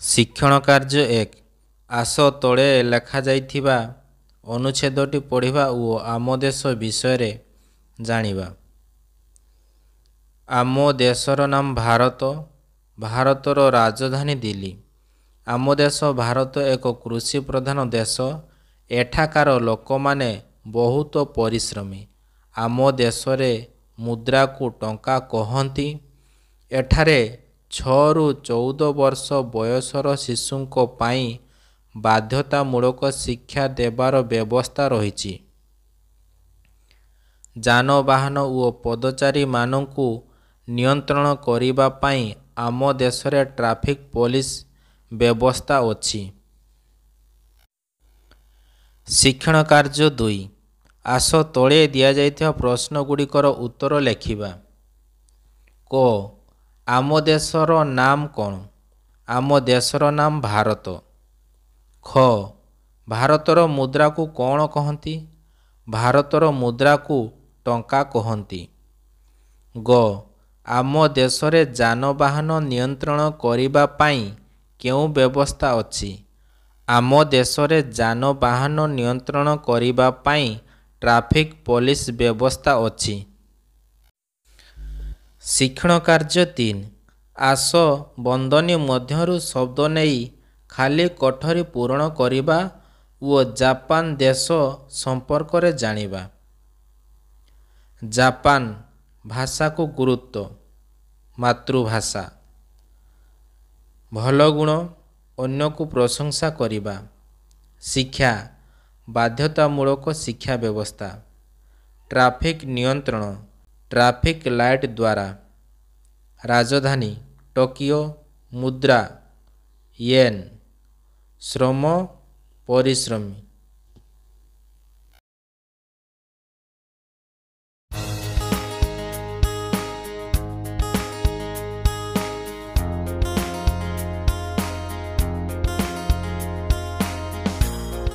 ଶିକ୍ଷଣ କାର୍ଯ୍ୟ 1 ଆସ ତଳେ ଲେଖାଯାଇଥିବା ଅନୁଚ୍ଛେଦଟି ପଢ଼ିବା ଓ ଆମ ଦେଶ ବିଷୟରେ ଜାଣିବା। ଆମ ଦେଶର ନାମ ଭାରତ। ଭାରତର ରାଜଧାନୀ ଦିଲ୍ଲୀ। ଆମ ଦେଶ ଭାରତ ଏକ କୃଷି ପ୍ରଧାନ ଦେଶ। ଏଠାକାର ଲୋକମାନେ ବହୁତ ପରିଶ୍ରମୀ। ଆମ ଦେଶରେ ମୁଦ୍ରାକୁ ଟଙ୍କା କହନ୍ତି। ଏଠାରେ 6ରୁ 14 ବର୍ଷ ବୟସର ଶିଶୁଙ୍କ ପାଇଁ ବାଧ୍ୟତାମୂଳକ ଶିକ୍ଷା ଦେବାର ବ୍ୟବସ୍ଥା ରହିଛି। ଯାନବାହନ ଓ ପଦଚାରୀମାନଙ୍କୁ ନିୟନ୍ତ୍ରଣ କରିବା ପାଇଁ ଆମ ଦେଶରେ ଟ୍ରାଫିକ୍ ପୋଲିସ ବ୍ୟବସ୍ଥା ଅଛି। ଶିକ୍ଷଣ କାର୍ଯ୍ୟ 2 ଆସ ତଳେ ଦିଆଯାଇଥିବା ପ୍ରଶ୍ନଗୁଡ଼ିକର ଉତ୍ତର ଲେଖିବା। କ ଆମ ଦେଶର ନାମ କ'ଣ? ଆମ ଦେଶର ନାମ ଭାରତ। ଖ ଭାରତର ମୁଦ୍ରାକୁ କ'ଣ କହନ୍ତି? ଭାରତର ମୁଦ୍ରାକୁ ଟଙ୍କା କହନ୍ତି। ଗ ଆମ ଦେଶରେ ଯାନବାହନ ନିୟନ୍ତ୍ରଣ କରିବା ପାଇଁ କେଉଁ ବ୍ୟବସ୍ଥା ଅଛି? ଆମ ଦେଶରେ ଯାନବାହନ ନିୟନ୍ତ୍ରଣ କରିବା ପାଇଁ ଟ୍ରାଫିକ୍ ପୋଲିସ ବ୍ୟବସ୍ଥା ଅଛି। ଶିକ୍ଷଣ କାର୍ଯ୍ୟ 3 ଆସ ବନ୍ଦନୀ ମଧ୍ୟରୁ ଶବ୍ଦ ନେଇ ଖାଲି କୋଠରୀ ପୂରଣ କରିବା ଓ ଜାପାନ ଦେଶ ସମ୍ପର୍କରେ ଜାଣିବା। ଜାପାନ ଭାଷାକୁ ଗୁରୁତ୍ୱ। ମାତୃଭାଷା। ଭଲ ଗୁଣ ଅନ୍ୟକୁ ପ୍ରଶଂସା କରିବା। ଶିକ୍ଷା ବାଧ୍ୟତାମୂଳକ ଶିକ୍ଷା ବ୍ୟବସ୍ଥା। ଟ୍ରାଫିକ୍ ନିୟନ୍ତ୍ରଣ ଟ୍ରାଫିକ୍ ଲାଇଟ୍ ଦ୍ୱାରା। ରାଜଧାନୀ ଟୋକିଓ। ମୁଦ୍ରା ୟେନ୍। ଶ୍ରମ ପରିଶ୍ରମୀ।